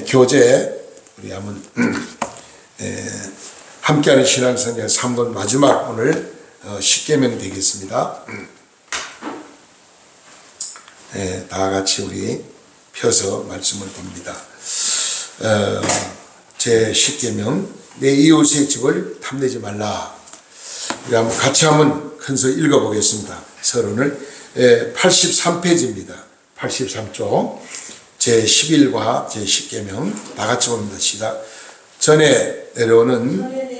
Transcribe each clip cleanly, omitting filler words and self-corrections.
교재 우리 한번 함께하는 신앙성경 3번 마지막 오늘 십계명 되겠습니다. 다 같이 우리 펴서 말씀을 봅니다. 제 십계명 내 이웃의 집을 탐내지 말라. 우리 한번 같이 한번 큰서 읽어보겠습니다. 서론을 83페이지입니다. 83쪽 제 11과 제 10계명 다 같이 봅니다. 시작. 전에 내려오는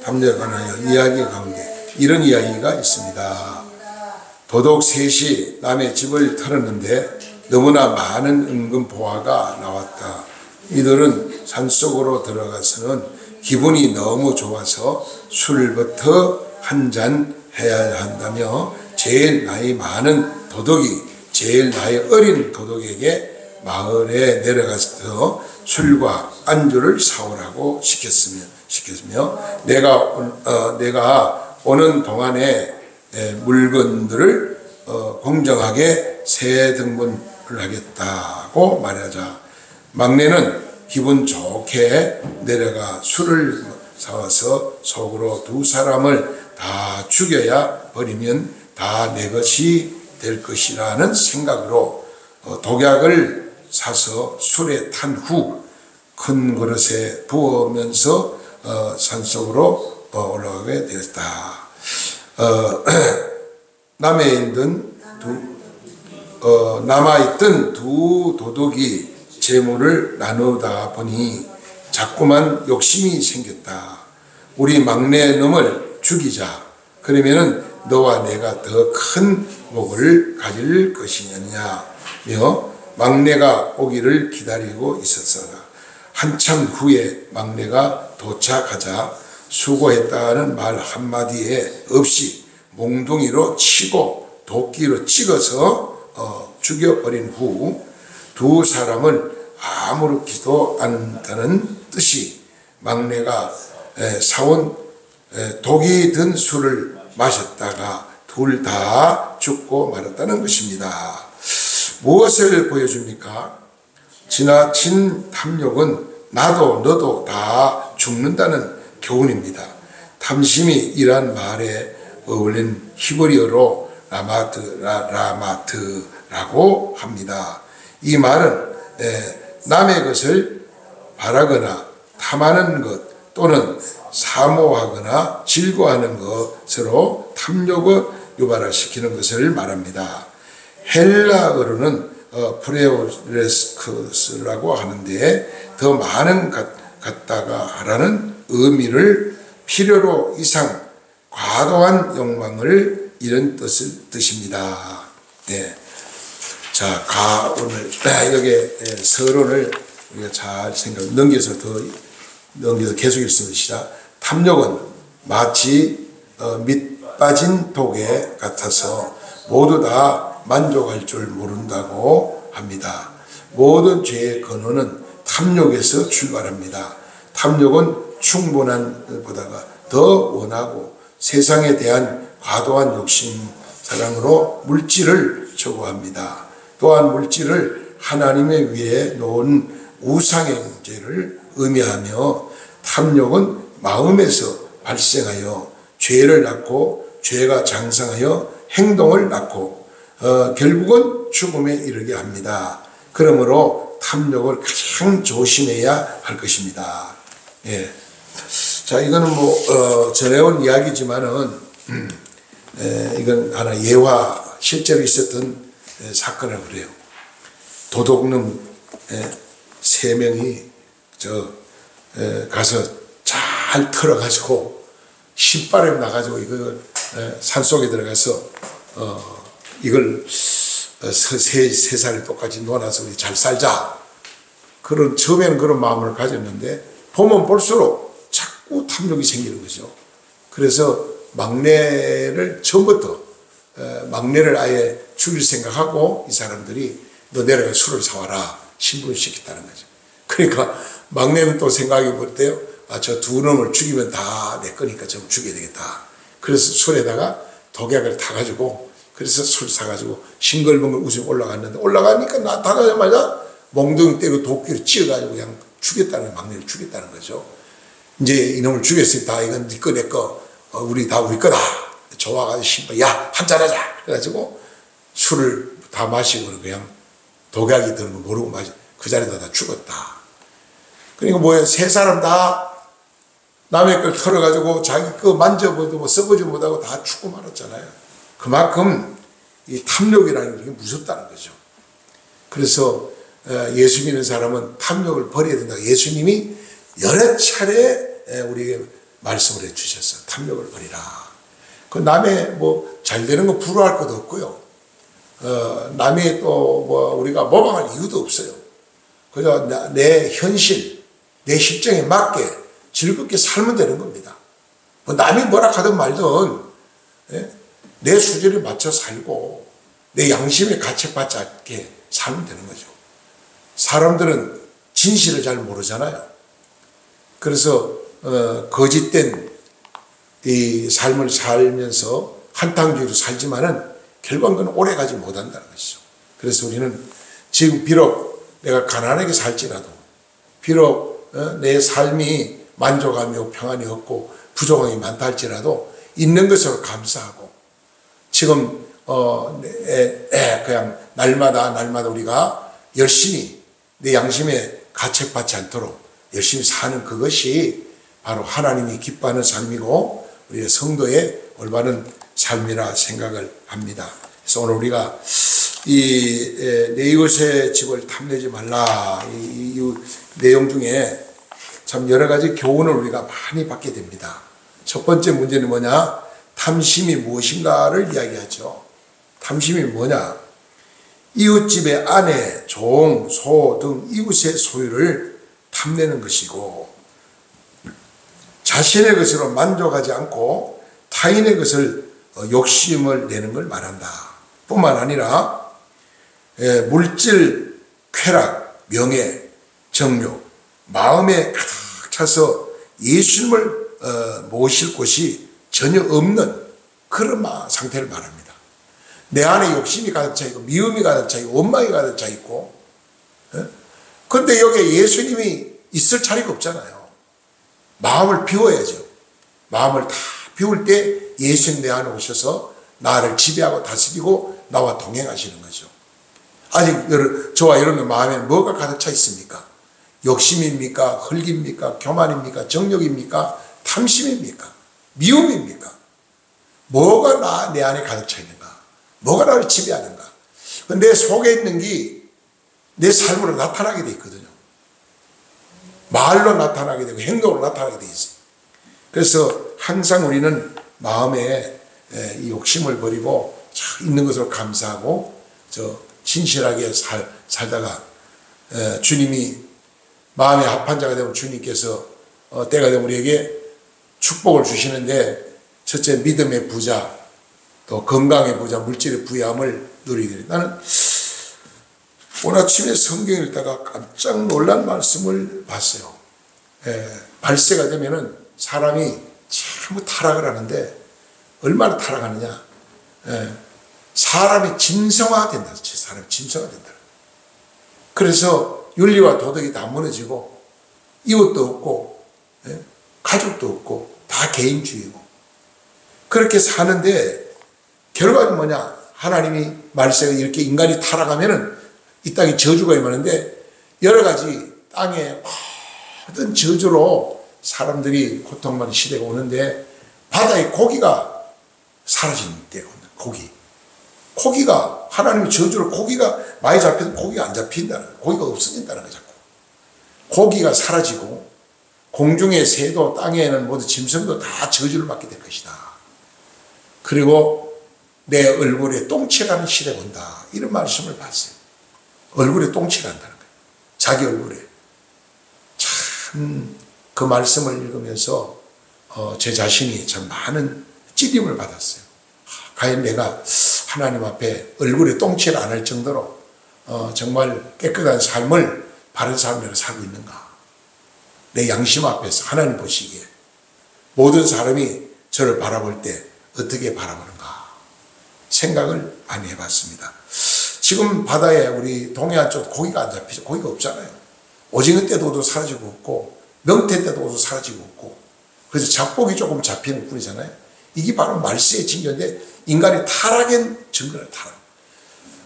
탐내에 관하여 이야기 가운데 이런 이야기가 있습니다. 도둑 셋이 남의 집을 털었는데 너무나 많은 은금 보화가 나왔다. 이들은 산속으로 들어가서는 기분이 너무 좋아서 술부터 한 잔 해야 한다며 제일 나이 많은 도둑이 제일 나이 어린 도둑에게 마을에 내려가서 술과 안주를 사오라고 시켰으며 내가 오는 동안에 물건들을 공정하게 세 등분을 하겠다고 말하자 막내는 기분 좋게 내려가 술을 사와서 속으로 두 사람을 다 죽여야 버리면 다 내 것이 될 것이라는 생각으로 독약을 사서 술에 탄 후 큰 그릇에 부으면서 산속으로 올라가게 되었다. 남아있던 두 도둑이 재물을 나누다 보니 자꾸만 욕심이 생겼다. 우리 막내 놈을 죽이자. 그러면은 너와 내가 더 큰 복을 가질 것이냐며 막내가 오기를 기다리고 있었다. 한참 후에 막내가 도착하자 수고했다는 말 한마디에 없이 몽둥이로 치고 도끼로 찍어서 죽여버린 후 두 사람을 아무렇지도 않다는 뜻이 막내가 사온 독이 든 술을 마셨다가 둘 다 죽고 말았다는 것입니다. 무엇을 보여줍니까? 지나친 탐욕은 나도 너도 다 죽는다는 교훈입니다. 탐심이 이란 말에 어울린 히브리어로 라마트라고 합니다. 이 말은 남의 것을 바라거나 탐하는 것 또는 사모하거나 즐거워하는 것으로 탐욕을 유발시키는 것을 말합니다. 헬라어로는 프레오레스크스라고 하는데 더 많은 갖다가 하라는 의미를 필요로 이상 과도한 욕망을 이런 뜻입니다. 네. 자, 오늘 여기 서론을 우리가 잘 넘겨서 계속 읽습니다. 탐욕은 마치 밑 빠진 독에 같아서 모두 다 만족할 줄 모른다고 합니다. 모든 죄의 근원은 탐욕에서 출발합니다. 탐욕은 충분한 것보다가 더 원하고 세상에 대한 과도한 욕심, 사랑으로 물질을 초구합니다. 또한 물질을 하나님의 위에 놓은 우상행죄를 의미하며 탐욕은 마음에서 발생하여 죄를 낳고 죄가 장성하여 행동을 낳고 결국은 죽음에 이르게 합니다. 그러므로 탐욕을 가장 조심해야 할 것입니다. 예. 자, 이거는 전해온 이야기지만은 이건 하나 예화 실제로 있었던 사건이라고 그래요. 도둑놈 3명이 가서 잘 털어가지고 신바람이 나가지고 이걸 산속에 들어가서 이걸 세 살이 똑같이 놀아서 우리 잘 살자. 처음에는 그런 마음을 가졌는데 보면 볼수록 자꾸 탐욕이 생기는 거죠. 그래서 막내를 처음부터 막내를 아예 죽일 생각하고 이 사람들이 너 내려가 술을 사와라 신분시켰다는 거죠. 그러니까 막내는 또 생각이 어때요? 저 두 놈을 죽이면 다 내 거니까 좀 죽여야 되겠다. 그래서 술에다가 독약을 타가지고 그래서 술 사가지고 싱글벙글 웃으며 올라갔는데, 올라가니까 나타나자마자 몽둥이 떼고 도끼로 찧어가지고 그냥 죽였다는, 막내를 죽였다는 거죠. 이제 이놈을 죽였으니까 이건 네 거, 내 거, 우리 다 우리 거다. 좋아가지고 신발, 야, 한잔하자. 그래가지고 술을 다 마시고 그냥 독약이 드는 거 모르고 그 자리에다 다 죽었다. 그러니까 뭐야, 세 사람 다 남의 걸 털어가지고 자기 거 만져보도 뭐 써보지 못하고 다 죽고 말았잖아요. 그만큼 이 탐욕이라는 게 무섭다는 거죠. 그래서 예수 믿는 사람은 탐욕을 버려야 된다. 예수님이 여러 차례 우리에게 말씀을 해주셨어요. 탐욕을 버리라. 그 남의 뭐 잘 되는 거 부러워할 것도 없고요. 남의 또 뭐 우리가 모방할 이유도 없어요. 그저 내 현실, 내 실정에 맞게 즐겁게 살면 되는 겁니다. 뭐 남이 뭐라 하든 말든 내 수준에 맞춰 살고 내 양심에 가책받지 않게 살면 되는 거죠. 사람들은 진실을 잘 모르잖아요. 그래서 거짓된 이 삶을 살면서 한탕주의로 살지만은 결국은 오래 가지 못한다는 것이죠. 그래서 우리는 지금 비록 내가 가난하게 살지라도, 비록 내 삶이 만족하며 평안이 없고 부족함이 많다 할지라도 있는 것으로 감사하고, 지금 그냥 날마다 우리가 열심히 내 양심에 가책받지 않도록 열심히 사는 그것이 바로 하나님이 기뻐하는 삶이고 우리의 성도의 올바른 삶이라 생각을 합니다. 그래서 오늘 우리가 내 이웃의 집을 탐내지 말라, 이 내용 중에 참 여러 가지 교훈을 우리가 많이 받게 됩니다. 첫 번째 문제는 뭐냐? 탐심이 무엇인가를 이야기하죠. 탐심이 뭐냐? 이웃집의 아내, 종, 소 등 이웃의 소유를 탐내는 것이고, 자신의 것으로 만족하지 않고 타인의 것을 욕심을 내는 걸 말한다. 뿐만 아니라 물질, 쾌락, 명예, 정욕, 마음에 가득 차서 예수님을 모실 곳이 전혀 없는 그런 상태를 말합니다. 내 안에 욕심이 가득 차 있고 미움이 가득 차 있고 원망이 가득 차 있고, 그런데 여기에 예수님이 있을 자리가 없잖아요. 마음을 비워야죠. 마음을 다 비울 때 예수님 내 안에 오셔서 나를 지배하고 다스리고 나와 동행하시는 거죠. 아직 저와 여러분의 마음에 뭐가 가득 차 있습니까? 욕심입니까? 흙입니까? 교만입니까? 정욕입니까? 탐심입니까? 미움입니까? 뭐가 내 안에 가득 차 있는가? 뭐가 나를 지배하는가? 내 속에 있는 게 내 삶으로 나타나게 돼 있거든요. 말로 나타나게 되고 행동으로 나타나게 돼 있어요. 그래서 항상 우리는 마음에 이 욕심을 버리고 있는 것으로 감사하고 진실하게 살다가 주님이 마음에 합한 자가 되면 주님께서 때가 되면 우리에게 축복을 주시는데, 첫째 믿음의 부자, 또 건강의 부자, 물질의 부유함을 누리게 됩니다. 나는 오늘 아침에 성경 읽다가 깜짝 놀란 말씀을 봤어요. 발세가 되면은 사람이 전부 타락을 하는데, 얼마나 타락하느냐? 사람이 짐승화된다. 사람이 짐승화된다. 그래서 윤리와 도덕이 다 무너지고 이웃도 없고 가족도 없고 다 개인주의고 그렇게 사는데, 결과는 뭐냐? 하나님이 말세가 이렇게 인간이 타락하면은 이 땅에 저주가 임하는데, 여러 가지 땅에 모든 저주로 사람들이 고통받는 시대가 오는데, 바다에 고기가 사라지는 때가 온다. 고기가 하나님의 저주로 고기가 많이 잡혀도 고기가 안 잡힌다는 거예요. 고기가 없어진다는 거예요. 자꾸 고기가 사라지고 공중의 새도 땅에는 모두 짐승도 다 저주를 받게 될 것이다. 그리고 내 얼굴에 똥칠하는 시대가 온다. 이런 말씀을 봤어요. 얼굴에 똥칠한다는 거예요. 자기 얼굴에. 참 그 말씀을 읽으면서 제 자신이 참 많은 찔림을 받았어요. 과연 내가 하나님 앞에 얼굴에 똥칠 안 할 정도로 정말 깨끗한 삶을, 바른 삶을 살고 있는가? 내 양심 앞에서 하나님 보시기에 모든 사람이 저를 바라볼 때 어떻게 바라보는가? 생각을 많이 해봤습니다. 지금 바다에 우리 동해안 쪽 고기가 안 잡히죠. 고기가 없잖아요. 오징어 때도 사라지고 없고 명태 때도 사라지고 없고 그래서 잡고기 조금 잡히는 뿐이잖아요. 이게 바로 말세의 징조인데 인간이 타락한 증거를 타락.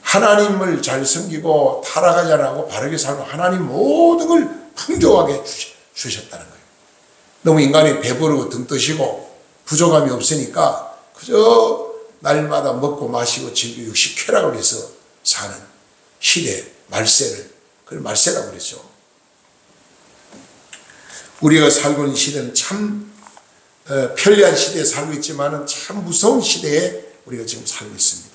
하나님을 잘 섬기고 타락하지 않고 바르게 살고 하나님 모든 걸 풍족하게 주셨다는 거예요. 너무 인간이 배부르고 등 뜨시고 부족함이 없으니까 그저 날마다 먹고 마시고 즐기고 육식 쾌락을 해서 사는 시대 말세를 그걸 말세라고 그랬죠. 우리가 살고 있는 시대는 참 편리한 시대에 살고 있지만 참 무서운 시대에 우리가 지금 살고 있습니다.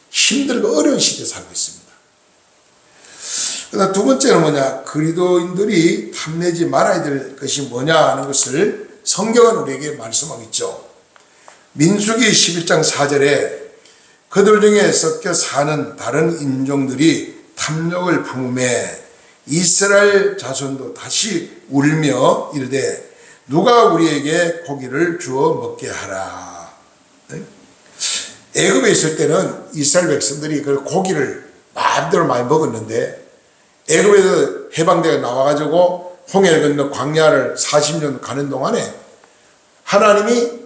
힘들고 어려운 시대에 살고 있습니다. 그다음 두 번째는 뭐냐, 그리스도인들이 탐내지 말아야 될 것이 뭐냐 하는 것을 성경은 우리에게 말씀하고 있죠. 민수기 11장 4절에 그들 중에 섞여 사는 다른 인종들이 탐욕을 품음에 이스라엘 자손도 다시 울며 이르되 누가 우리에게 고기를 주어 먹게 하라. 애굽에 있을 때는 이스라엘 백성들이 그 고기를 마음대로 많이 먹었는데 애굽에서 해방대가 나와가지고 홍해를 건너 광야를 40년 가는 동안에 하나님이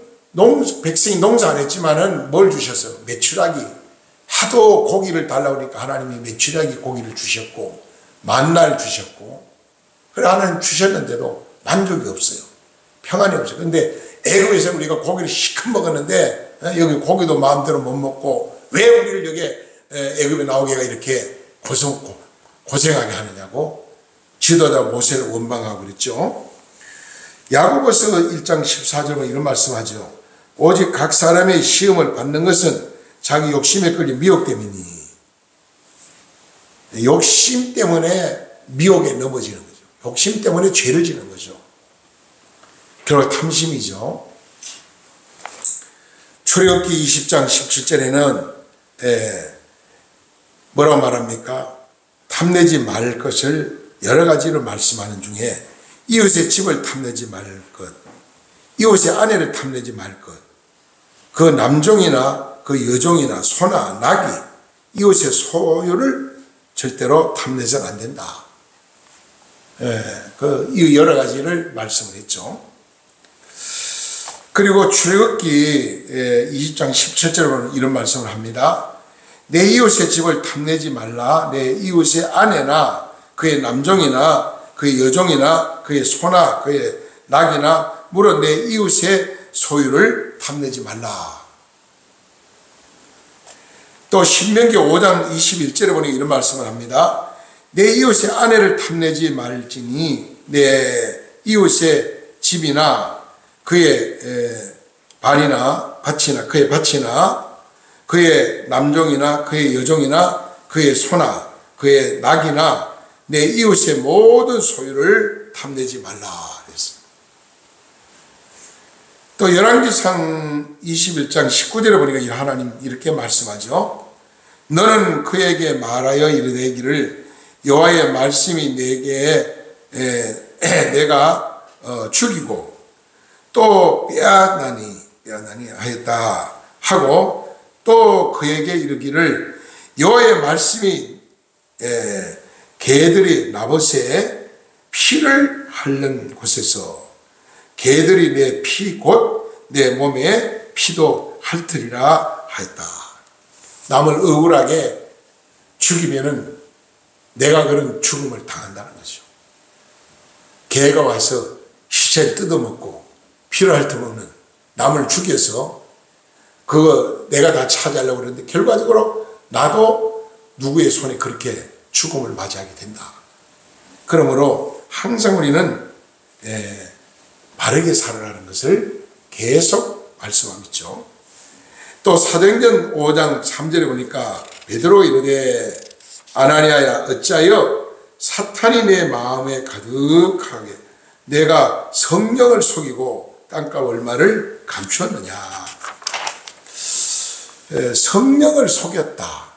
백성이 농사 안 했지만은 뭘 주셨어요? 메추라기. 하도 고기를 달라고 하니까 하나님이 메추라기 고기를 주셨고 만나를 주셨고 그래 하나님 주셨는데도 만족이 없어요. 평안이 없어요. 근데 애굽에서 우리가 고기를 시큼 먹었는데 여기 고기도 마음대로 못 먹고 왜 우리를 여기 애굽에 나오게가 이렇게 고생하게 하느냐고 지도자 모세를 원망하고 그랬죠. 야고보서 1장 14절에 이런 말씀하죠. 오직 각 사람의 시험을 받는 것은 자기 욕심에 끌려 미혹됨이니. 욕심 때문에 미혹에 넘어지는 거죠. 욕심 때문에 죄를 지는 거죠. 결국 탐심이죠. 출애굽기 20장 17절에는 뭐라고 말합니까? 탐내지 말 것을 여러 가지로 말씀하는 중에 이웃의 집을 탐내지 말 것, 이웃의 아내를 탐내지 말 것, 그 남종이나 그 여종이나 소나 낙이 이웃의 소유를 절대로 탐내서는 안 된다. 그 여러 가지를 말씀을 했죠. 그리고 출애굽기 20장 17절에 보면 이런 말씀을 합니다. 내 이웃의 집을 탐내지 말라. 내 이웃의 아내나 그의 남종이나 그의 여종이나 그의 소나 그의 낙이나 물론 내 이웃의 소유를 탐내지 말라. 또 신명기 5장 21절에 보니 이런 말씀을 합니다. 내 이웃의 아내를 탐내지 말지니 내 이웃의 집이나 그의 반이나 밭이나 그의 밭이나 그의 남종이나 그의 여종이나 그의 소나 그의 낙이나 내 이웃의 모든 소유를 탐내지 말라 그랬습니다. 또 열왕기상 21장 19절에 보니까 하나님 이렇게 말씀하죠. 너는 그에게 말하여 이르되기를 여호와의 말씀이 내게 내가 죽이고 또 빼앗나니 하였다 하고 또 그에게 이르기를 여호와의 말씀이 개들이 나봇의 피를 핥는 곳에서 개들이 내 피 곧 내 몸에 피도 핥으리라 하였다. 남을 억울하게 죽이면은 내가 그런 죽음을 당한다는 거죠. 개가 와서 시체를 뜯어먹고 피를 핥아먹는 남을 죽여서 그거 내가 다 차지하려고 그러는데 결과적으로 나도 누구의 손에 그렇게 죽음을 맞이하게 된다. 그러므로 항상 우리는 바르게 살아라는 것을 계속 말씀하고 있죠. 또 사도행전 5장 3절에 보니까 베드로가 이르되 아나니아야 어찌하여 사탄이 내 마음에 가득하게 내가 성령을 속이고 땅값 얼마를 감추었느냐. 성령을 속였다.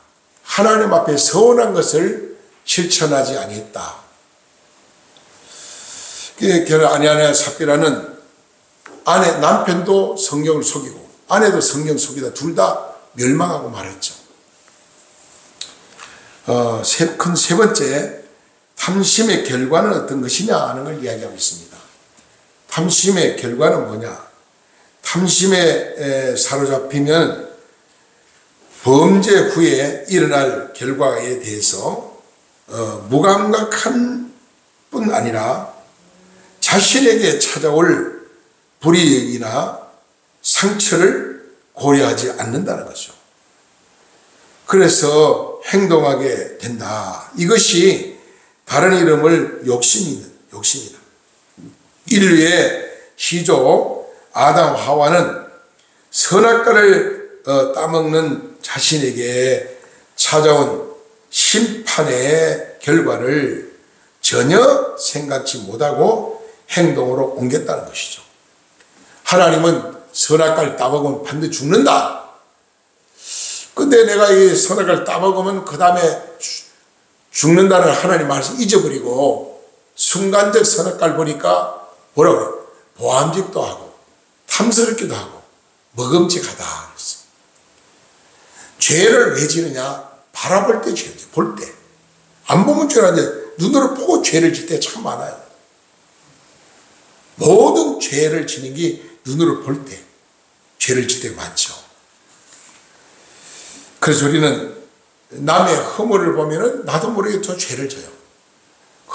하나님 앞에 서운한 것을 실천하지 아니했다. 아나니아 삽비라는 남편도 성령을 속이고 아내도 성령 속이다. 둘 다 멸망하고 말았죠. 큰 세 번째, 탐심의 결과는 어떤 것이냐 하는 걸 이야기하고 있습니다. 탐심의 결과는 뭐냐? 탐심에 사로잡히면 범죄 후에 일어날 결과에 대해서 무감각한 뿐 아니라 자신에게 찾아올 불이익이나 상처를 고려하지 않는다는 거죠. 그래서 행동하게 된다. 이것이 다른 이름을 욕심이다. 인류의 시조 아담 하와는 선악과를 따먹는 자신에게 찾아온 심판의 결과를 전혀 생각지 못하고 행동으로 옮겼다는 것이죠. 하나님은 선악과를 따먹으면 반드시 죽는다. 근데 내가 이 선악과를 따먹으면 그 다음에 죽는다는 하나님 말씀 잊어버리고 순간적 선악과를 보니까 뭐라고 그래요? 보암직도 하고 탐스럽기도 하고 먹음직하다. 죄를 왜 지느냐? 바라볼 때 죄를 볼 때. 안 보면 죄라는데 눈으로 보고 죄를 질 때 참 많아요. 모든 죄를 지는 게 눈으로 볼 때 죄를 질 때가 많죠. 그래서 우리는 남의 허물을 보면은 나도 모르게 저 죄를 져요.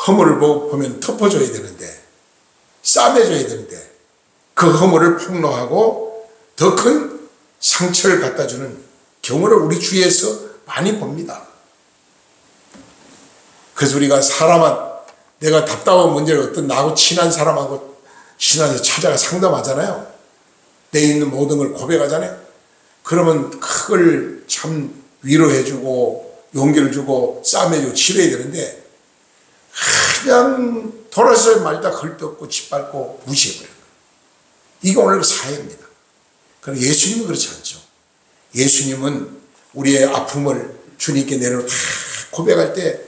허물을 보면 덮어줘야 되는데, 싸매줘야 되는데, 그 허물을 폭로하고 더 큰 상처를 갖다 주는 경우를 우리 주위에서 많이 봅니다. 그래서 우리가 내가 답답한 문제를 어떤 나하고 친한 사람하고 친하게 찾아가 상담하잖아요. 내 있는 모든 걸 고백하잖아요. 그러면 그걸 참 위로해주고 용기를 주고 싸매주고 치료해야 되는데 그냥 돌아서 말다 헐떡고 짓밟고 무시해버려요. 이게 오늘 사회입니다. 그럼 예수님은 그렇지 않죠. 예수님은 우리의 아픔을 주님께 내려 다 고백할 때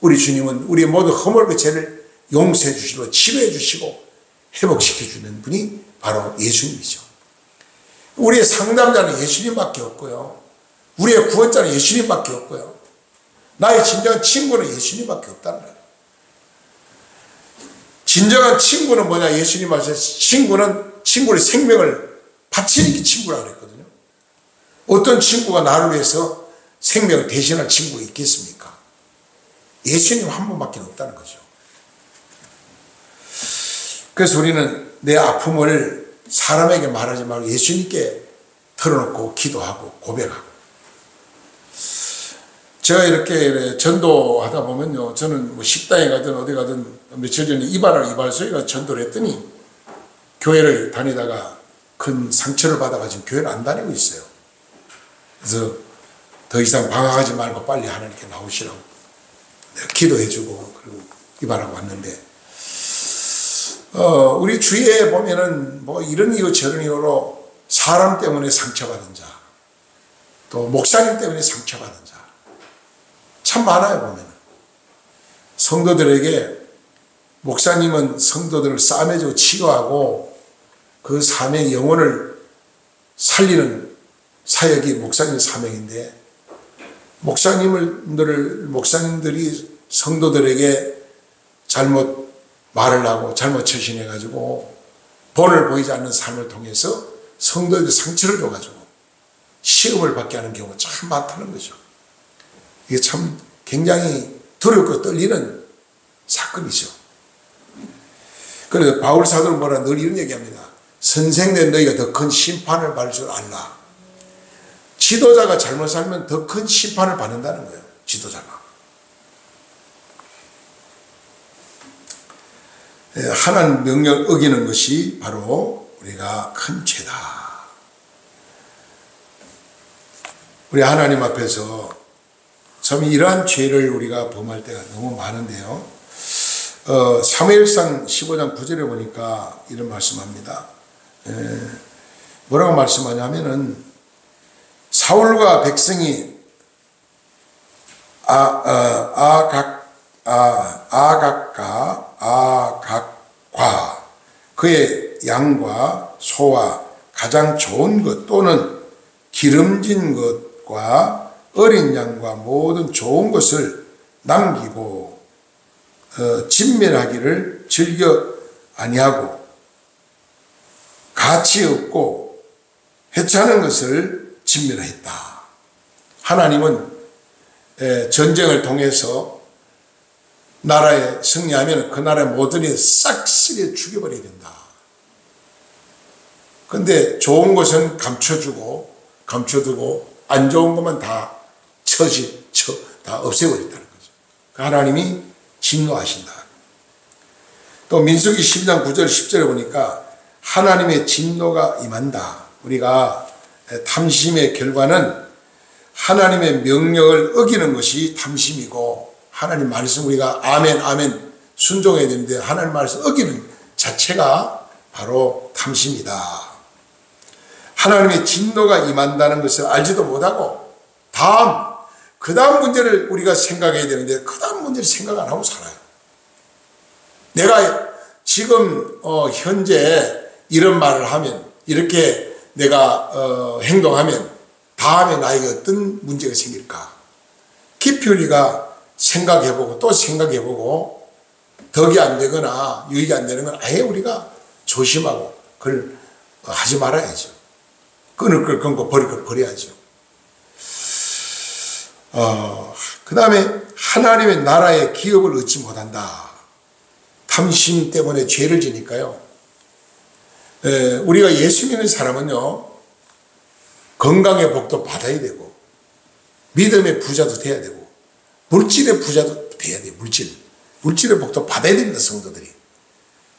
우리 주님은 우리의 모든 허물과 죄를 용서해 주시고 치료해 주시고 회복시켜 주는 분이 바로 예수님이죠. 우리의 상담자는 예수님밖에 없고요. 우리의 구원자는 예수님밖에 없고요. 나의 진정한 친구는 예수님밖에 없다는 거예요. 진정한 친구는 뭐냐? 예수님 말씀에 친구의 생명을 바치는 게 친구라고 그랬거든요. 어떤 친구가 나를 위해서 생명을 대신할 친구가 있겠습니까? 예수님 한 분밖에 없다는 거죠. 그래서 우리는 내 아픔을 사람에게 말하지 말고 예수님께 털어놓고 기도하고 고백하고. 제가 이렇게 전도하다 보면요, 저는 뭐 식당에 가든 어디 가든 며칠 전에 이발소에 가서 전도를 했더니 교회를 다니다가 큰 상처를 받아가지고 교회를 안 다니고 있어요. 그래서 더 이상 방황하지 말고 빨리 하나님께 나오시라고 내가 기도해주고 그리고 이발하고 왔는데, 우리 주위에 보면은 뭐 이런 이유 저런 이유로 사람 때문에 상처받은 자, 또 목사님 때문에 상처받은 자 참 많아요. 보면은 성도들에게 목사님은 성도들을 싸매주고 치료하고 그 사명의 영혼을 살리는 사역이 목사님의 사명인데, 목사님들이 성도들에게 잘못 말을 하고 잘못 처신해가지고 본을 보이지 않는 삶을 통해서 성도에게 상처를 줘가지고 시험을 받게 하는 경우가 참 많다는 거죠. 이게 참 굉장히 두렵고 떨리는 사건이죠. 그래서 바울 사도는 늘 이런 얘기합니다. 선생된 너희가 더 큰 심판을 받을 줄 알라. 지도자가 잘못 살면 더 큰 심판을 받는다는 거예요. 지도자가. 하나님 명령 어기는 것이 바로 우리가 큰 죄다. 우리 하나님 앞에서 참 이러한 죄를 우리가 범할 때가 너무 많은데요. 사무엘상 15장 9절에 보니까 이런 말씀합니다. 뭐라고 말씀하냐면은 사울과 백성이 아각과 그의 양과 소와 가장 좋은 것 또는 기름진 것과 어린 양과 모든 좋은 것을 남기고 진멸하기를 즐겨 아니하고 가치 없고 해차는 것을 진멸했다. 하나님은 전쟁을 통해서 나라에 승리하면 그 나라의 모든 일을 싹쓸이 죽여버려야 된다. 근데 좋은 것은 감춰두고 안 좋은 것만 다 다 없애버린다는 거죠. 하나님이 진노하신다. 또 민수기 12장 9절 10절에 보니까 하나님의 진노가 임한다. 우리가 탐심의 결과는 하나님의 명령을 어기는 것이 탐심이고, 하나님 말씀 우리가 아멘 아멘 순종해야 되는데 하나님 말씀 어기는 자체가 바로 탐심이다. 하나님의 진노가 임한다는 것을 알지도 못하고 그 다음 문제를 우리가 생각해야 되는데 그 다음 문제를 생각 안 하고 살아요. 내가 지금 현재 이런 말을 하면, 이렇게 내가 행동하면 다음에 나에게 어떤 문제가 생길까? 깊이 우리가 생각해보고 또 생각해보고 덕이 안 되거나 유익이 안 되는 건 아예 우리가 조심하고 그걸 하지 말아야죠. 끊을 걸 끊고 버릴 걸 버려야죠. 그 다음에 하나님의 나라의 기업을 얻지 못한다. 탐심 때문에 죄를 지니까요. 우리가 예수 믿는 사람은요, 건강의 복도 받아야 되고, 믿음의 부자도 돼야 되고, 물질의 부자도 돼야 돼요. 물질의 복도 받아야 됩니다, 성도들이.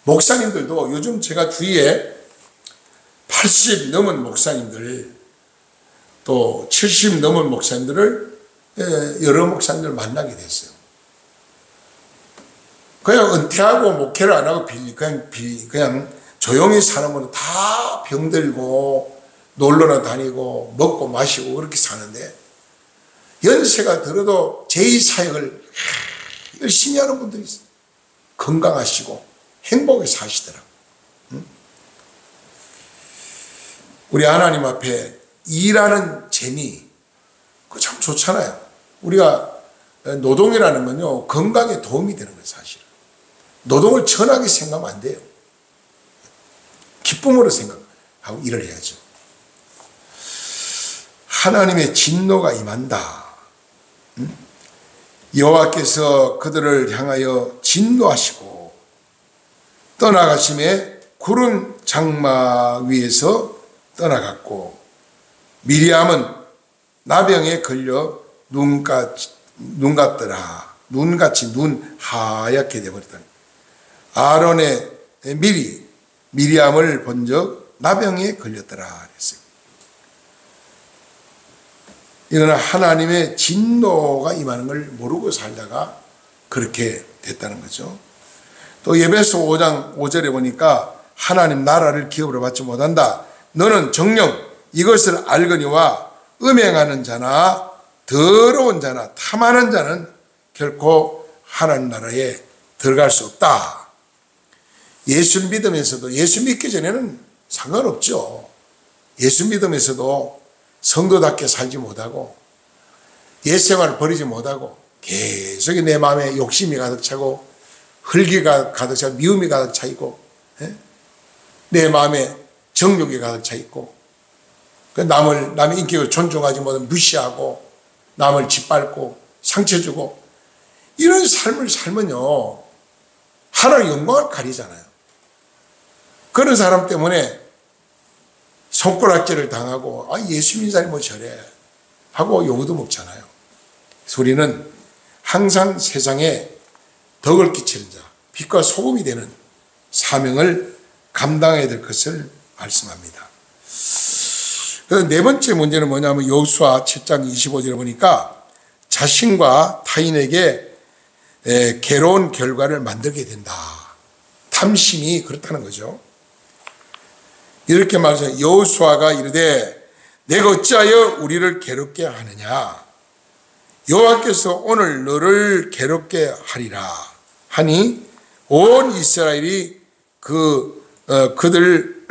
목사님들도 요즘 제가 주위에 80 넘은 목사님들, 또 70 넘은 목사님들을 여러 목사님들 만나게 됐어요. 그냥 은퇴하고 목회를 안 하고 그냥 조용히 사는 분은 다 병들고 놀러나 다니고 먹고 마시고 그렇게 사는데, 연세가 들어도 제2사역을 열심히 하는 분들이 있어요. 건강하시고 행복하게 사시더라고요. 우리 하나님 앞에 일하는 재미, 그거 참 좋잖아요. 우리가 노동이라는 건요, 건강에 도움이 되는 거예요, 사실은. 노동을 천하게 생각하면 안 돼요. 기쁨으로 생각하고 일을 해야죠. 하나님의 진노가 임한다. 여호와께서 그들을 향하여 진노하시고 떠나가심에 구름 장마 위에서 떠나갔고, 미리암은 나병에 걸려 눈같이 눈 하얗게 되어버렸다. 아론의 미리암을 본 적 나병에 걸렸더라 그랬어요. 이거는 하나님의 진노가 임하는 걸 모르고 살다가 그렇게 됐다는 거죠. 또 에베소 5장 5절에 보니까 하나님 나라를 기업으로 받지 못한다. 너는 정녕 이것을 알거니와 음행하는 자나 더러운 자나 탐하는 자는 결코 하나님 나라에 들어갈 수 없다. 예수 믿으면서도, 예수 믿기 전에는 상관없죠. 예수 믿으면서도 성도답게 살지 못하고 옛생활을 버리지 못하고 계속 내 마음에 욕심이 가득 차고 흙이가 가득 차고 미움이 가득 차 있고 내 마음에 정욕이 가득 차 있고 남의 인격을 존중하지 못하면 무시하고 남을 짓밟고 상처 주고 이런 삶을 살면요 하나님의 영광을 가리잖아요. 그런 사람 때문에 손가락질을 당하고 예수 믿는 사람이 뭐 저래 하고 욕도 먹잖아요. 그래서 우리는 항상 세상에 덕을 끼치는 자, 빛과 소금이 되는 사명을 감당해야 될 것을 말씀합니다. 그래서 네 번째 문제는 뭐냐면 여호수아 7장 25절에 보니까 자신과 타인에게 괴로운 결과를 만들게 된다. 탐심이 그렇다는 거죠. 이렇게 말해서 여호수아가 이르되 내가 어찌하여 우리를 괴롭게 하느냐. 여호와께서 오늘 너를 괴롭게 하리라 하니 온 이스라엘이 그들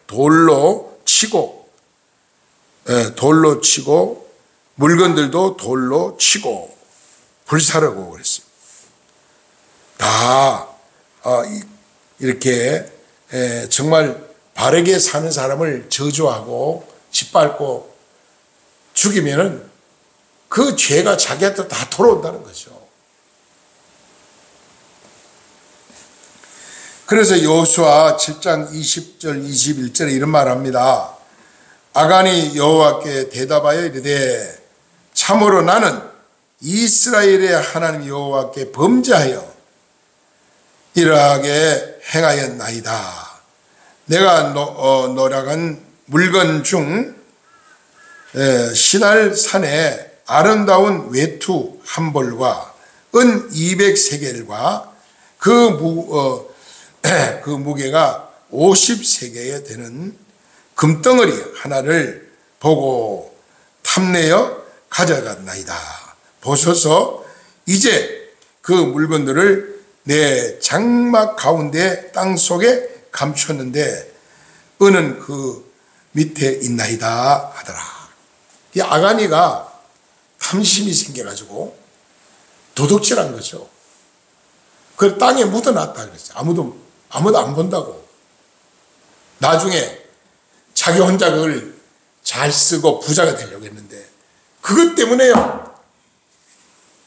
돌로 치고 돌로 치고 물건들도 돌로 치고 불사르고 그랬어요. 다 이렇게 정말 바르게 사는 사람을 저주하고 짓밟고 죽이면은 그 죄가 자기한테 다 돌아온다는 거죠. 그래서 여호수아 7장 20절 21절에 이런 말을 합니다. 아간이 여호와께 대답하여 이르되 참으로 나는 이스라엘의 하나님 여호와께 범죄하여 이러하게 행하였나이다. 내가 노력한 물건 중 시날 산에 아름다운 외투 한 벌과 은 200세겔과 그 무게가 50세겔에 되는 금덩어리 하나를 보고 탐내어 가져갔나이다. 보소서 이제 그 물건들을 내 장막 가운데 땅속에 감췄는데 은은 그 밑에 있나이다 하더라. 이 아가니가 탐심이 생겨가지고 도둑질한 거죠. 그걸 땅에 묻어놨다 그랬어요. 아무도 안 본다고. 나중에 자기 혼자 그걸 잘 쓰고 부자가 되려고 했는데 그것 때문에요.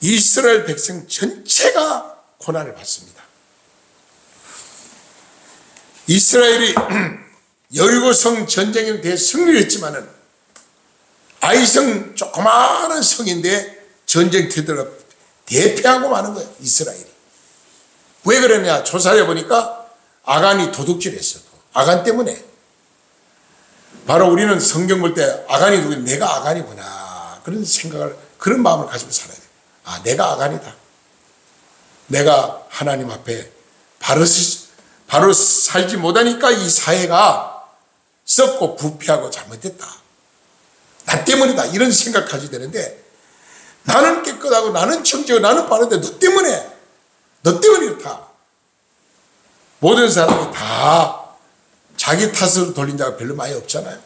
이스라엘 백성 전체가 고난을 받습니다. 이스라엘이 여리고성 전쟁에 대해 승리를 했지만은 아이성 조그마한 성인데 전쟁터들을 대패하고 마는 거예요. 이스라엘이. 왜 그러냐 조사해 보니까 아간이 도둑질했어요. 아간 때문에. 바로 우리는 성경 볼 때 아간이 누구냐, 내가 아간이구나 그런 생각을, 그런 마음을 가지고 살아야 돼요. 아, 내가 아간이다. 내가 하나님 앞에 바로 살지 못하니까 이 사회가 썩고 부패하고 잘못됐다. 나 때문이다. 이런 생각하지 되는데 나는 깨끗하고 나는 청지하고 나는 바른데 너 때문에 이렇다. 모든 사람이 다 자기 탓으로 돌린 자가 별로 많이 없잖아요.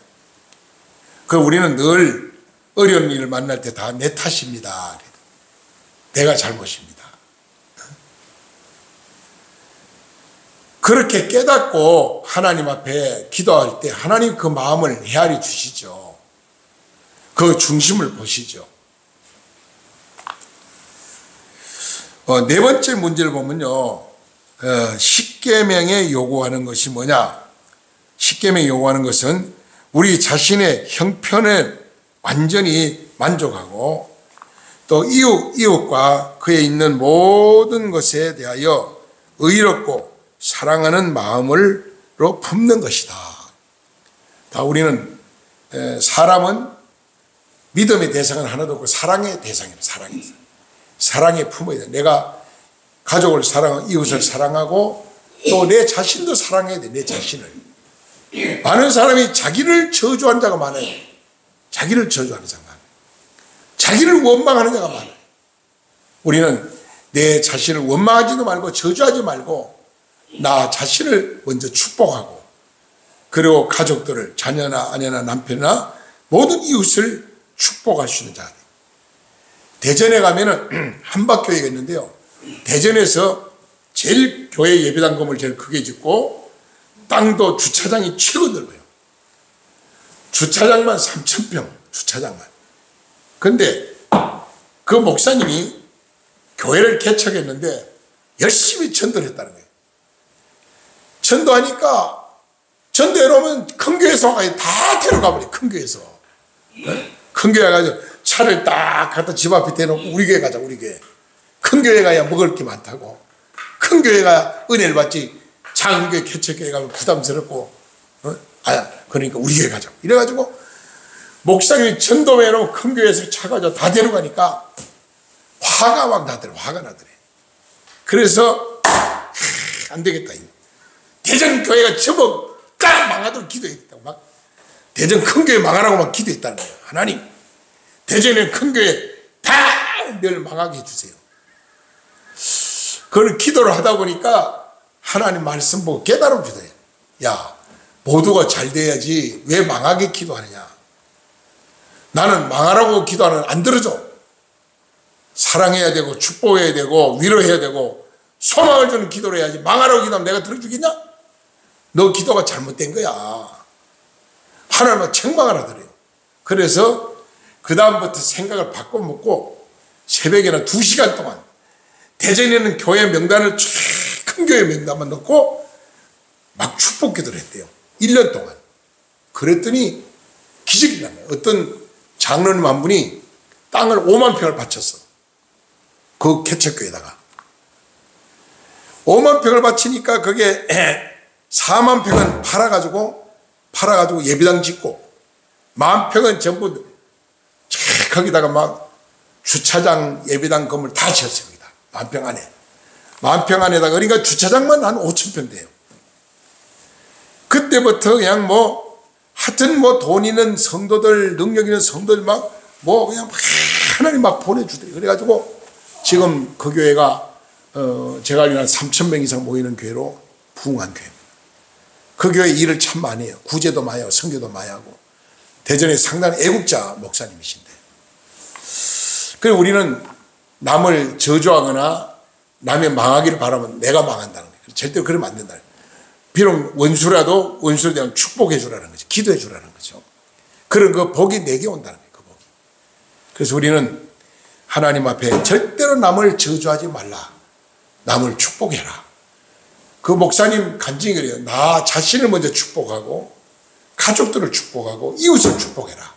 그럼 우리는 늘 어려운 일을 만날 때 다 내 탓입니다. 내가 잘못입니다. 그렇게 깨닫고 하나님 앞에 기도할 때 하나님 그 마음을 헤아려 주시죠. 그 중심을 보시죠. 네 번째 문제를 보면요. 십계명에 요구하는 것이 뭐냐? 십계명에 요구하는 것은 우리 자신의 형편에 완전히 만족하고 또 이웃과 그에 있는 모든 것에 대하여 의롭고 사랑하는 마음으로 품는 것이다. 다 우리는 사람은 믿음의 대상은 하나도 없고 사랑의 대상이다. 사랑에 품어야 돼. 내가 가족을 사랑하고 이웃을 사랑하고 또 내 자신도 사랑해야 돼. 내 자신을. 많은 사람이 자기를 저주하는 자가 많아요. 자기를 저주하는 자가 많아요. 자기를 원망하는 자가 많아요. 우리는 내 자신을 원망하지도 말고 저주하지 말고 나 자신을 먼저 축복하고 그리고 가족들을 자녀나 아내나 남편이나 모든 이웃을 축복할 수 있는 자들. 대전에 가면은 한박교회가 있는데요. 대전에서 제일 교회 예배당 건물 제일 크게 짓고 땅도 주차장이 최고 넓어요. 주차장만 3,000평 주차장만. 근데 그 목사님이 교회를 개척했는데 열심히 전도를 했다는 거예요. 전도하니까 전도해 오면 큰 교회에서 다 데려가 버려. 큰 교회에서. 큰 교회 가서 차를 딱 갖다 집 앞에 대놓고 우리 교회 가자. 우리 교회. 큰 교회 가야 먹을 게 많다고. 큰 교회 가야 은혜를 받지. 작은 교회 개척교회 가면 부담스럽고 그러니까 우리 교회 가자. 이래가지고 목사님이 전도해 놓고 큰 교회에서 차 가지고 다 데려가니까 화가 막 나더래. 화가 나더래. 그래서 안 되겠다. 대전 교회가 전부 딱 망하도록 기도했다고. 막 대전 큰 교회 망하라고 막 기도했다는 거예요. 하나님 대전에 큰 교회 다 늘 망하게 해주세요. 그걸 기도를 하다 보니까 하나님 말씀 보고 깨달음 주더래요. 야, 모두가 잘 돼야지 왜 망하게 기도하느냐. 나는 망하라고 기도하는 안 들어줘. 사랑해야 되고 축복해야 되고 위로해야 되고 소망을 주는 기도를 해야지. 망하라고 기도하면 내가 들어주겠냐? 너 기도가 잘못된 거야. 하나님은 책망하라 그래요. 그래서 그 다음부터 생각을 바꿔먹고 새벽에는 2시간 동안 대전에 있는 교회 명단을 큰 교회 명단만 넣고 막 축복 기도를 했대요. 1년 동안. 그랬더니 기적이 났네요. 어떤 장로님 한 분이 땅을 5만 평을 바쳤어. 그 개척교회에다가 5만 평을 바치니까 그게 4만 평은 팔아가지고 예배당 짓고 1만 평은 전부 거기다가 막 주차장 예배당 건물 다 지었어요. 거기다 1만 평 안에 1만 평 안에다가 그러니까 주차장만 한 5천 평 돼요. 그때부터 그냥 하여튼 돈 있는 성도들 능력 있는 성도들 그냥 하나님 막 보내주더래요. 그래가지고 지금 그 교회가 제가 알기로는 3,000명 이상 모이는 교회로 부흥한 교회입니다. 그 교회 일을 참 많이 해요. 구제도 많이 하고 선교도 많이 하고 대전에 상당히 애국자 목사님이신데 그리고 우리는 남을 저주하거나 남의 망하기를 바라면 내가 망한다는 거예요. 절대 그러면 안 된다. 비록 원수라도 원수에 대한 축복해 주라는 거죠. 기도해 주라는 거죠. 그런 그 복이 내게 온다는 거예요. 그 복이. 그래서 우리는 하나님 앞에 절대로 남을 저주하지 말라. 남을 축복해라. 그 목사님 간증이 그래요. 나 자신을 먼저 축복하고 가족들을 축복하고 이웃을 축복해라.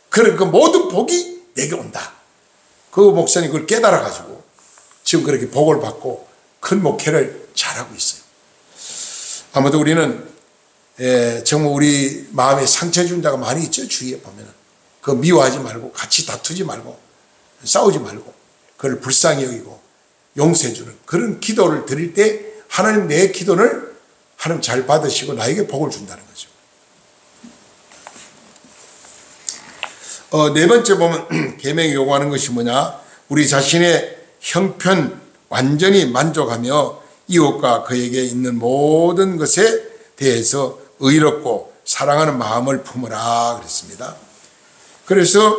그런 그 모든 복이 내게 온다. 그 목사님 그걸 깨달아가지고 지금 그렇게 복을 받고 큰 목회를 잘하고 있어요. 아무튼 우리는 정말 우리 마음에 상처 준 자가 많이 있죠. 주위에 보면은 그 미워하지 말고 같이 다투지 말고 싸우지 말고 그걸 불쌍히 여기고 용서해 주는 그런 기도를 드릴 때 하나님 내 기도를 하나님 잘 받으시고 나에게 복을 준다는 거죠. 네 번째 보면 계명이 요구하는 것이 뭐냐? 우리 자신의 형편 완전히 만족하며 이웃과 그에게 있는 모든 것에 대해서 의롭고 사랑하는 마음을 품으라 그랬습니다. 그래서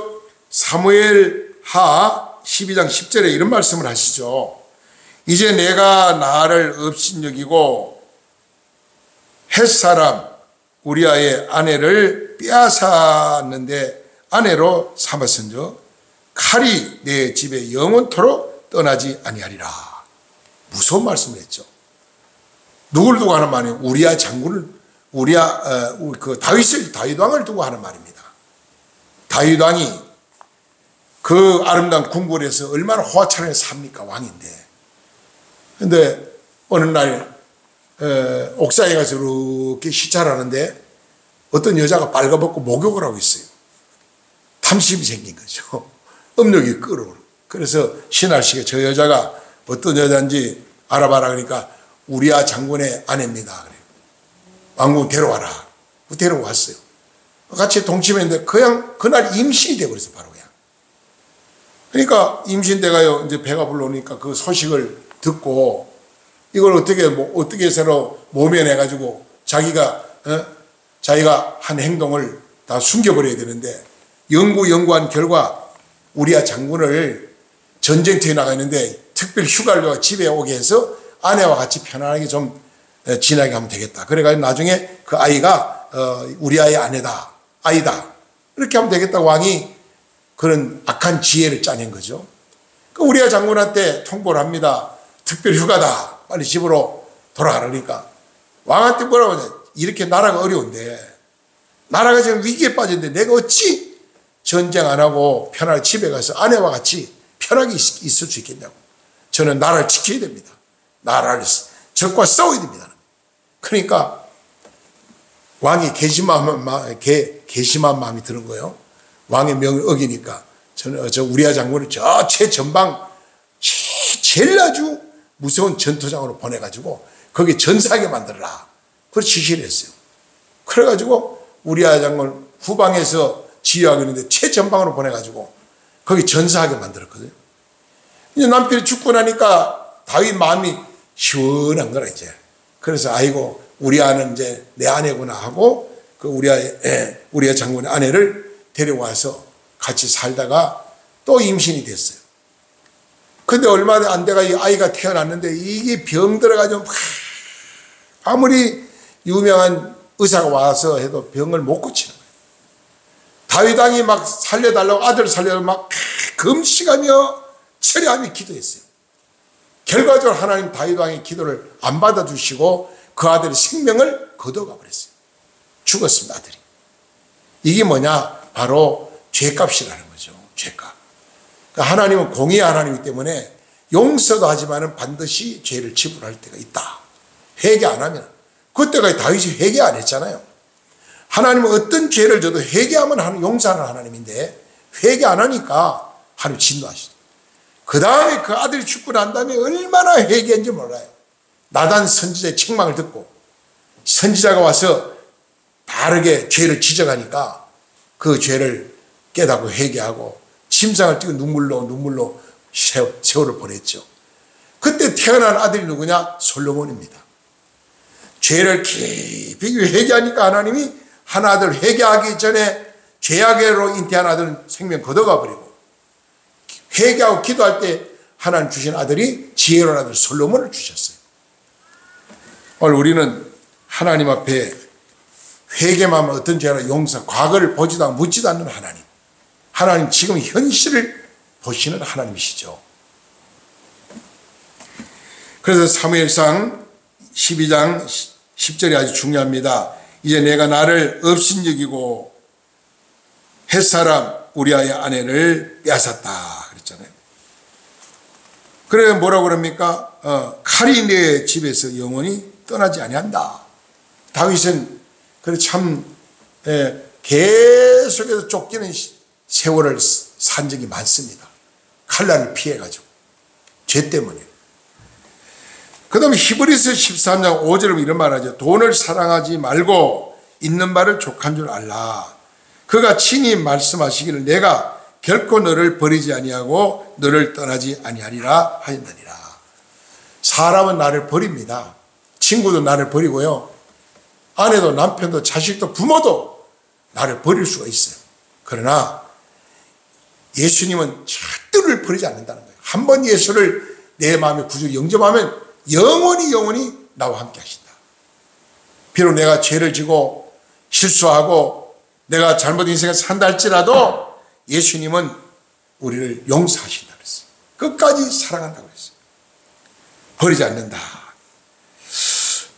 사무엘하 12장 10절에 이런 말씀을 하시죠. 이제 내가 나를 업신여기고 헷사람 우리아의 아내를 빼앗았는데 아내로 삼았은즉 칼이 내 집에 영원토록 떠나지 아니하리라. 무서운 말씀을 했죠. 누굴 두고 하는 말이에요? 우리아 장군을 다윗 왕을 두고 하는 말입니다. 다윗 왕이 그 아름다운 궁궐에서 얼마나 호화찬란히 삽니까? 왕인데. 근데 어느 날 옥상에 가서 이렇게 시찰하는데 어떤 여자가 빨가벗고 목욕을 하고 있어요. 탐심이 생긴 거죠. 음욕이 끓어오르고. 그래서 신하씨가 저 여자가 어떤 여자인지 알아봐라 그러니까 우리아 장군의 아내입니다. 그래요. 왕궁 데려와라. 데려왔어요. 같이 동침했는데 그냥 그날 임신이 되어버렸어요. 바로 그냥. 그러니까 임신돼가요. 이제 배가 불러오니까 그 소식을 듣고 이걸 어떻게 해서 모면해가지고 자기가 한 행동을 다 숨겨버려야 되는데 연구한 결과 우리아 장군을 전쟁터에 나가 있는데 특별 휴가를 집에 오게 해서 아내와 같이 편안하게 좀 지나게 하면 되겠다. 그래가지고 나중에 그 아이가 우리아의 아이다. 이렇게 하면 되겠다고 왕이 그런 악한 지혜를 짜낸 거죠. 그 우리아 장군한테 통보를 합니다. 특별 휴가다. 빨리 집으로 돌아가라. 그러니까 왕한테 뭐라고 하냐. 이렇게 나라가 어려운데 나라가 지금 위기에 빠졌는데 내가 어찌 전쟁 안 하고 편하게 집에 가서 아내와 같이 편하게 있을 수 있겠냐고. 저는 나라를 지켜야 됩니다. 나라를 적과 싸워야 됩니다. 그러니까 왕이 괘씸한 마음이 드는 거예요. 왕의 명을 어기니까 저는 우리아 장군을 저 최전방 제일 아주 무서운 전투장으로 보내가지고 거기 전사하게 만들어라. 그걸 지시를 했어요. 그래가지고 우리아 장군 후방에서 지휘하고 있는데 최전방으로 보내가지고 거기 전사하게 만들었거든요. 이제 남편이 죽고 나니까 다윗 마음이 시원한 거라 이제. 그래서 아이고 우리아는 이제 내 아내구나 하고 그 우리아 장군의 아내를 데려와서 같이 살다가 또 임신이 됐어요. 근데 얼마 안 돼가 이 아이가 태어났는데 이게 병 들어가지고 막 아무리 유명한 의사가 와서 해도 병을 못 고치는 거예요. 다윗 왕이 막 살려달라고 아들을 살려달라고 막 금식하며 철야하며 기도했어요. 결과적으로 하나님 다윗 왕의 기도를 안 받아주시고 그 아들의 생명을 거둬가 버렸어요. 죽었습니다, 아들이. 이게 뭐냐? 바로 죄값이라는 거죠. 죄값. 그러니까 하나님은 공의의 하나님이기 때문에 용서도 하지만 반드시 죄를 지불할 때가 있다. 회개 안 하면. 그때까지 다윗이 회개 안 했잖아요. 하나님은 어떤 죄를 져도 회개하면 용서하는 하나님인데 회개 안 하니까 하나님 진노하시죠. 그 다음에 그 아들이 죽고 난 다음에 얼마나 회개한지 몰라요. 나단 선지자의 책망을 듣고 선지자가 와서 바르게 죄를 지적하니까 그 죄를 깨닫고 회개하고 심장을 뛰고 눈물로 세월을 보냈죠. 그때 태어난 아들이 누구냐? 솔로몬입니다. 죄를 깊이 회개하니까 하나님이 한 아들 회개하기 전에 죄악으로 잉태한 아들은 생명 걷어가 버리고 회개하고 기도할 때 하나님 주신 아들이 지혜로운 아들 솔로몬을 주셨어요. 오늘 우리는 하나님 앞에 회개만 하면 어떤 죄나 용서, 과거를 보지도 않고 묻지도 않는 하나님. 하나님 지금 현실을 보시는 하나님이시죠. 그래서 사무엘상 12장 10절이 아주 중요합니다. 이제 내가 나를 업신여기고 햇사람 우리아의 아내를 빼앗았다 그랬잖아요. 그래 뭐라고 그럽니까? 칼이 내 집에서 영원히 떠나지 아니한다. 다윗은 그래 참 계속해서 쫓기는 세월을 산 적이 많습니다. 칼날을 피해가지고 죄 때문에. 그 다음에 히브리서 13장 5절에 이런 말 하죠. 돈을 사랑하지 말고 있는 바를 족한 줄 알라. 그가 친히 말씀하시기를 내가 결코 너를 버리지 아니하고 너를 떠나지 아니하리라 하였느니라. 사람은 나를 버립니다. 친구도 나를 버리고요. 아내도 남편도 자식도 부모도 나를 버릴 수가 있어요. 그러나 예수님은 절대로 버리지 않는다는 거예요. 한 번 예수를 내 마음에 구주로 영접하면 영원히 나와 함께 하신다. 비록 내가 죄를 지고 실수하고 내가 잘못 인생을 산다 할지라도 예수님은 우리를 용서하신다 그랬어요. 끝까지 사랑한다고 그랬어요. 버리지 않는다.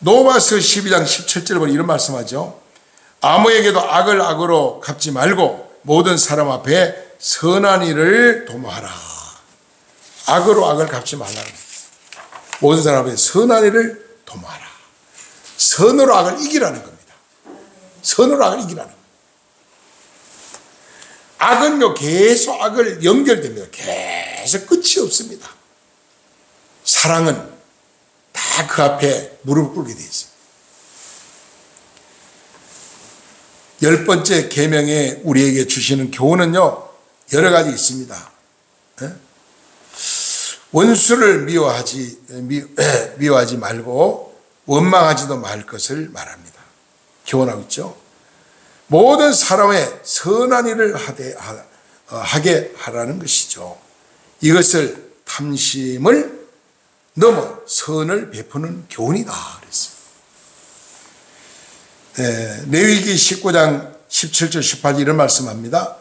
로마서 12장 17절에 보면 이런 말씀하죠. 아무에게도 악을 악으로 갚지 말고 모든 사람 앞에 선한 일을 도모하라. 악으로 악을 갚지 말라는 거예요. 모든 사람 앞에 선한 일을 도모하라. 선으로 악을 이기라는 겁니다. 선으로 악을 이기라는 겁니다. 악은요 계속 악을 연결됩니다. 계속 끝이 없습니다. 사랑은 다 그 앞에 무릎 꿇게 되어 있어요. 10번째 계명에 우리에게 주시는 교훈은요 여러 가지 있습니다. 원수를 미워하지 말고 원망하지도 말 것을 말합니다. 교훈하고 있죠. 모든 사람의 선한 일을 하게 하라는 것이죠. 이것을 탐심을 넘어 선을 베푸는 교훈이다 그랬어요. 레위기 19장 17절 18절 이런 말씀합니다.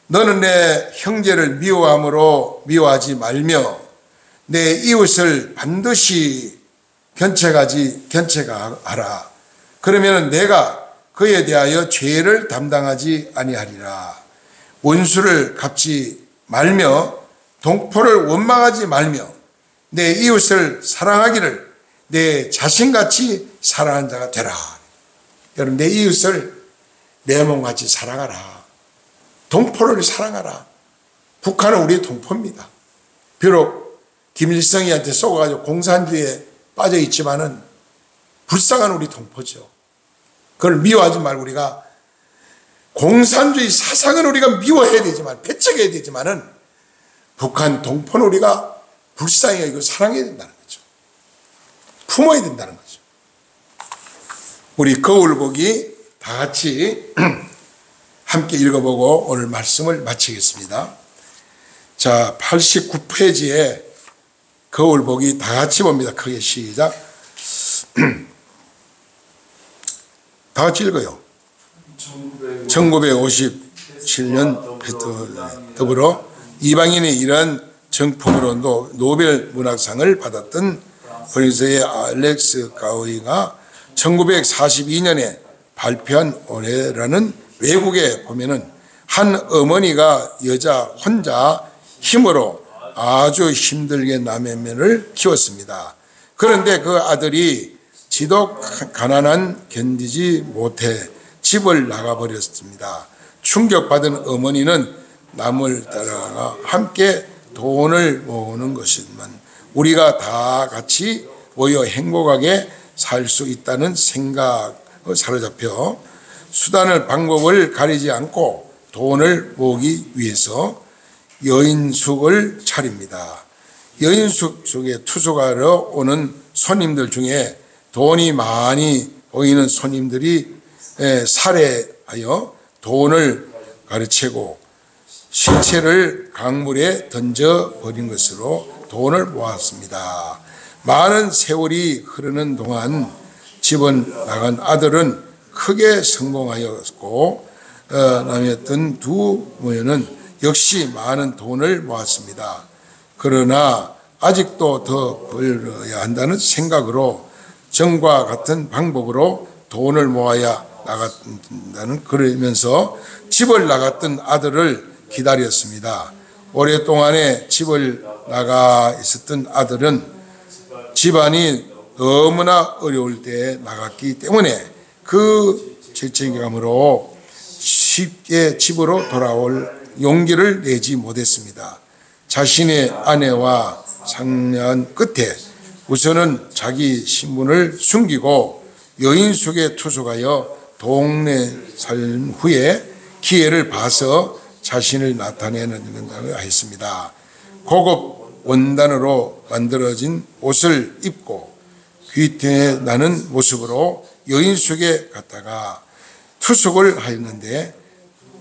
너는 내 형제를 미워하지 말며 내 이웃을 반드시 견책하라. 그러면 내가 그에 대하여 죄를 담당하지 아니하리라. 원수를 갚지 말며 동포를 원망하지 말며 내 이웃을 사랑하기를 내 자신같이 사랑하는 자가 되라. 여러분 내 이웃을 내 몸같이 사랑하라. 동포를 사랑하라. 북한은 우리의 동포입니다. 비록 김일성이한테 쏘가지고 공산주의에 빠져 있지만은 불쌍한 우리 동포죠. 그걸 미워하지 말고 우리가 공산주의 사상은 우리가 미워해야 되지만 배척해야 되지만은 북한 동포는 우리가 불쌍히 여기고 사랑해야 된다는 거죠. 품어야 된다는 거죠. 우리 거울보기 다 같이 함께 읽어보고 오늘 말씀을 마치겠습니다. 자, 89페이지에 거울보기 다 같이 봅니다. 크게 시작. 다 같이 읽어요. 1957년 더불어 이방인이 이러한 정품으로 노벨 문학상을 받았던 프랑스의 알렉스 가우이가 1942년에 발표한 올해라는 외국에 보면은 한 어머니가 여자 혼자 힘으로 아주 힘들게 남의 면을 키웠습니다. 그런데 그 아들이 지독 가난한 견디지 못해 집을 나가버렸습니다. 충격받은 어머니는 남을 따라가 함께 돈을 모으는 것이지만 우리가 다 같이 모여 행복하게 살 수 있다는 생각에 사로잡혀 수단을 방법을 가리지 않고 돈을 모으기 위해서 여인숙을 차립니다. 여인숙 속에 투숙하러 오는 손님들 중에 돈이 많이 보이는 손님들이 살해하여 돈을 가르치고 시체를 강물에 던져버린 것으로 돈을 모았습니다. 많은 세월이 흐르는 동안 집은 나간 아들은 크게 성공하였고 남았던 두 모녀는 역시 많은 돈을 모았습니다. 그러나 아직도 더 벌어야 한다는 생각으로 전과 같은 방법으로 돈을 모아야 나간다는 그러면서 집을 나갔던 아들을 기다렸습니다. 오랫동안에 집을 나가 있었던 아들은 집안이 너무나 어려울 때 나갔기 때문에 그 죄책감으로 쉽게 집으로 돌아올 용기를 내지 못했습니다. 자신의 아내와 상의한 끝에 우선은 자기 신분을 숨기고 여인숙에 투숙하여 동네 산 후에 기회를 봐서 자신을 나타내는다고 했습니다. 고급 원단으로 만들어진 옷을 입고 귀태 나는 모습으로 여인숙에 갔다가 투숙을 하였는데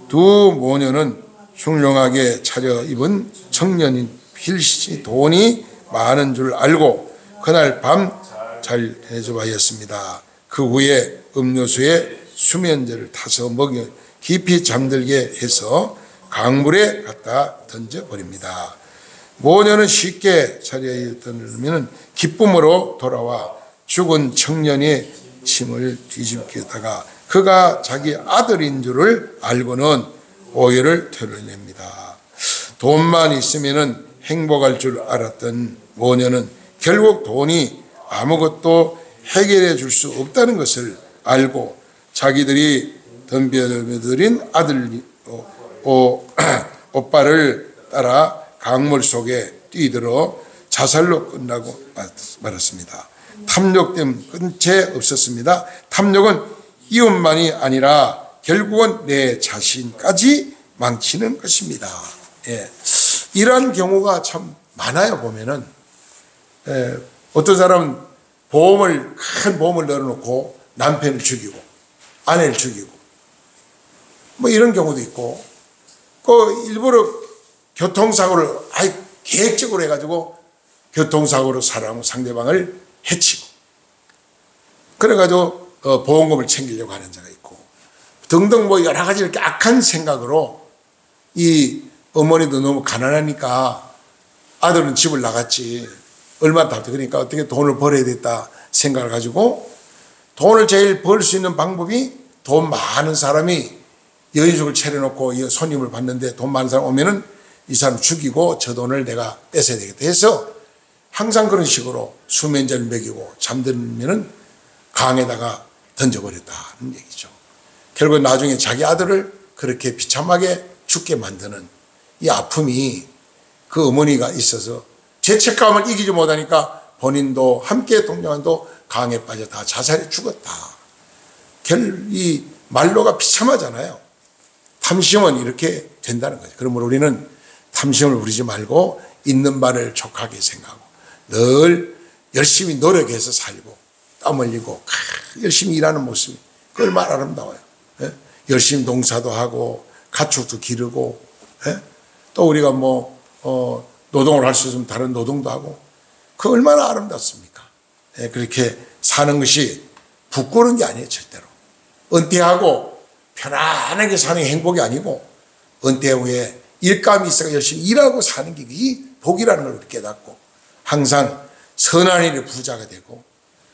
두 모녀는 흉흉하게 차려입은 청년인 필시 돈이 많은 줄 알고 그날 밤 잘 해줘하였습니다. 그 후에 음료수에 수면제를 타서 먹여 깊이 잠들게 해서 강물에 갖다 던져버립니다. 모녀는 쉽게 차려입었다면 기쁨으로 돌아와 죽은 청년의 침을 뒤집겠다가 그가 자기 아들인 줄을 알고는 오해를 털어냅니다. 돈만 있으면 행복할 줄 알았던 모녀는 결국 돈이 아무것도 해결해 줄 수 없다는 것을 알고 자기들이 덤벼들인 아들 오빠를 따라 강물 속에 뛰들어 자살로 끝나고 말았습니다. 탐욕 때문에 끝에 없었습니다. 탐욕은 이웃만이 아니라 결국은 내 자신까지 망치는 것입니다. 예. 이러한 경우가 참 많아요. 보면은 어떤 사람은 큰 보험을 넣어놓고 남편을 죽이고 아내를 죽이고 뭐 이런 경우도 있고 그 일부러 교통사고를 계획적으로 해가지고 교통사고로 상대방을 해치고 그래가지고 보험금을 챙기려고 하는 자가 있고 등등 뭐 여러 가지 이렇게 악한 생각으로 이 어머니도 너무 가난하니까 아들은 집을 나갔지 얼마 답답 그러니까 어떻게 돈을 벌어야 겠다 생각을 가지고 돈을 제일 벌 수 있는 방법이 돈 많은 사람이 여인숙을 차려놓고 손님을 받는데 돈 많은 사람 오면은 이 사람 죽이고 저 돈을 내가 뺏어야 되겠다 해서 항상 그런 식으로 수면제를 먹이고 잠들면은 강에다가 던져버렸다는 얘기죠. 결국 나중에 자기 아들을 그렇게 비참하게 죽게 만드는 이 아픔이 그 어머니가 있어서 죄책감을 이기지 못하니까 본인도 함께 동료도 강에 빠져 다 자살해 죽었다. 이 말로가 비참하잖아요. 탐심은 이렇게 된다는 거죠. 그러므로 우리는 탐심을 부리지 말고 있는 바를 족하게 생각하고 늘 열심히 노력해서 살고 땀 흘리고 열심히 일하는 모습이 그 얼마나 아름다워요. 열심히 농사도 하고 가축도 기르고, 예? 또 우리가 노동을 할 수 있으면 다른 노동도 하고, 그 얼마나 아름답습니까? 예, 그렇게 사는 것이 부끄러운 게 아니에요, 절대로. 은퇴하고 편안하게 사는 게 행복이 아니고, 은퇴 후에 일감이 있어서 열심히 일하고 사는 게 그게 복이라는 걸 깨닫고, 항상 선한 일의 부자가 되고,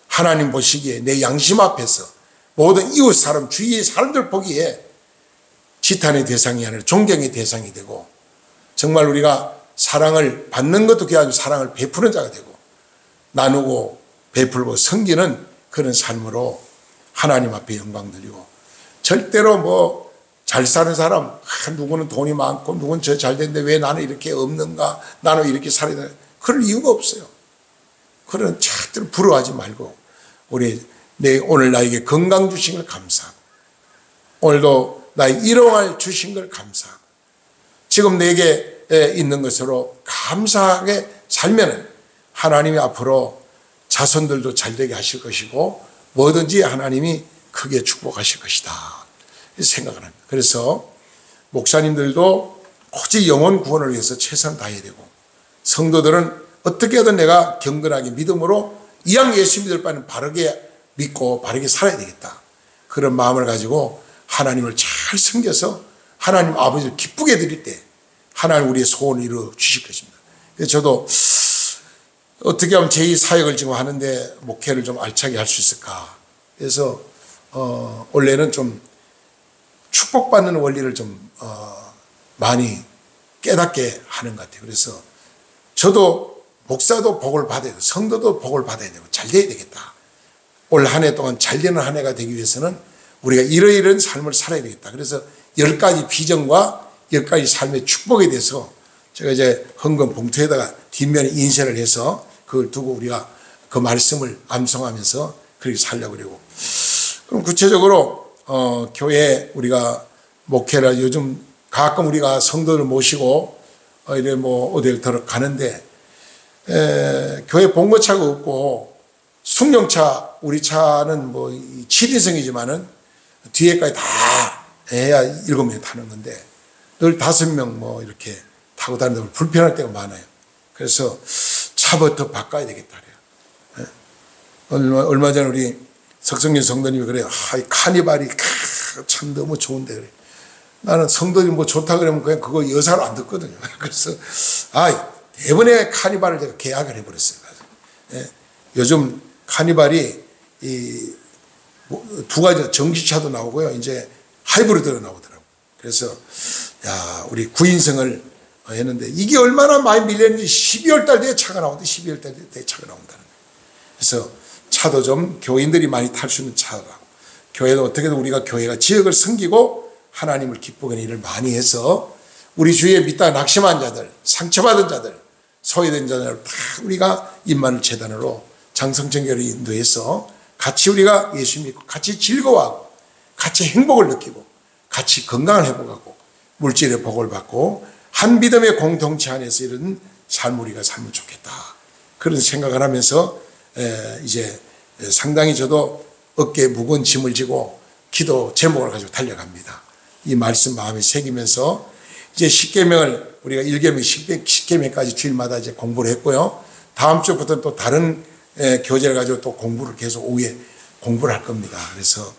하나님 보시기에 내 양심 앞에서 모든 이웃 사람, 주위의 사람들 보기에 지탄의 대상이 아니라 존경의 대상이 되고, 정말 우리가 사랑을 받는 것도 그게 아니고 사랑을 베푸는 자가 되고, 나누고 베풀고 섬기는 그런 삶으로 하나님 앞에 영광 드리고, 절대로 잘 사는 사람, 누구는 돈이 많고 누구는 저 잘 됐는데 왜 나는 이렇게 없는가, 나는 이렇게 살아야 되나, 그럴 이유가 없어요. 그런 절대로 부러워하지 말고, 오늘 나에게 건강 주신 걸 감사하고, 오늘도 나의 일용할 주신 걸 감사하고, 지금 내게 있는 것으로 감사하게 살면은 하나님이 앞으로 자손들도 잘 되게 하실 것이고, 뭐든지 하나님이 크게 축복하실 것이다, 생각을 합니다. 그래서 목사님들도 오직 영혼 구원을 위해서 최선을 다해야 되고, 성도들은 어떻게든 내가 경건하게 믿음으로 이왕 예수 믿을 바는 바르게 믿고 바르게 살아야 되겠다, 그런 마음을 가지고 하나님을 잘 섬겨서 하나님 아버지를 기쁘게 드릴 때 하나님 우리의 소원을 이루어 주실 것입니다. 그래서 저도 어떻게 하면 제2 사역을 지금 하는데 목회를 좀 알차게 할 수 있을까, 그래서 원래는 좀 축복받는 원리를 좀 많이 깨닫게 하는 것 같아요. 그래서 저도 목사도 복을 받아야 되고 성도도 복을 받아야 되고 잘 돼야 되겠다. 올 한 해 동안 잘 되는 한 해가 되기 위해서는 우리가 이러이러한 삶을 살아야 되겠다. 그래서 10가지 비전과 10가지 삶의 축복에 대해서 제가 이제 헌금 봉투에다가 뒷면에 인쇄를 해서 그걸 두고 우리가 그 말씀을 암송하면서 그렇게 살려고 그러고, 그럼 구체적으로 교회 우리가 목회를 요즘 가끔 우리가 성도를 모시고 이래 어딜 들어가는데 교회 봉고차가 없고 승용차, 우리 차는 7인승이지만은 뒤에까지 다 해야 7명이 타는 건데 늘 5명 이렇게 타고 다니는데 불편할 때가 많아요. 그래서 차부터 바꿔야 되겠다 그래요. 얼마 전에 우리 석성진 성도님이 그래요. 이 카니발이 참 너무 좋은데 그래. 나는 성도님 좋다 그러면 그냥 그거 여사로 안 듣거든요. 그래서 대번에 카니발을 제가 계약을 해버렸어요. 요즘 카니발이 두 가지, 전기차도 나오고요, 이제 하이브리드로 나오더라고요. 그래서 우리 9인승을 했는데 이게 얼마나 많이 밀렸는지 12월 달 뒤에 차가 나오는데 12월 달 뒤에 차가 나온다는 거예요. 그래서 차도 좀 교인들이 많이 탈 수 있는 차가, 교회도 어떻게든 우리가 교회가 지역을 섬기고 하나님을 기쁘게 하는 일을 많이 해서 우리 주위에 믿다가 낙심한 자들, 상처받은 자들, 소외된 자들 다 우리가 임마누엘 재단으로 장성천교를 인도해서 같이 우리가 예수 믿고 같이 즐거워하고 같이 행복을 느끼고 같이 건강을 회복하고 물질의 복을 받고 한 믿음의 공동체 안에서 이런 삶을 우리가 살면 좋겠다, 그런 생각을 하면서 이제 상당히 저도 어깨에 무거운 짐을 지고 기도 제목을 가지고 달려갑니다. 이 말씀 마음에 새기면서 이제 10계명을 우리가 1계명, 10계명까지 주일마다 이제 공부를 했고요. 다음 주부터는 또 다른 교재를 가지고 또 공부를 계속 오후에 공부를 할 겁니다. 그래서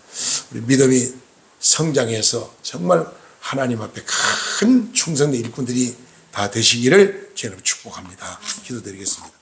우리 믿음이 성장해서 정말 하나님 앞에 큰 충성된 일꾼들이 다 되시기를 저는 축복합니다. 기도드리겠습니다.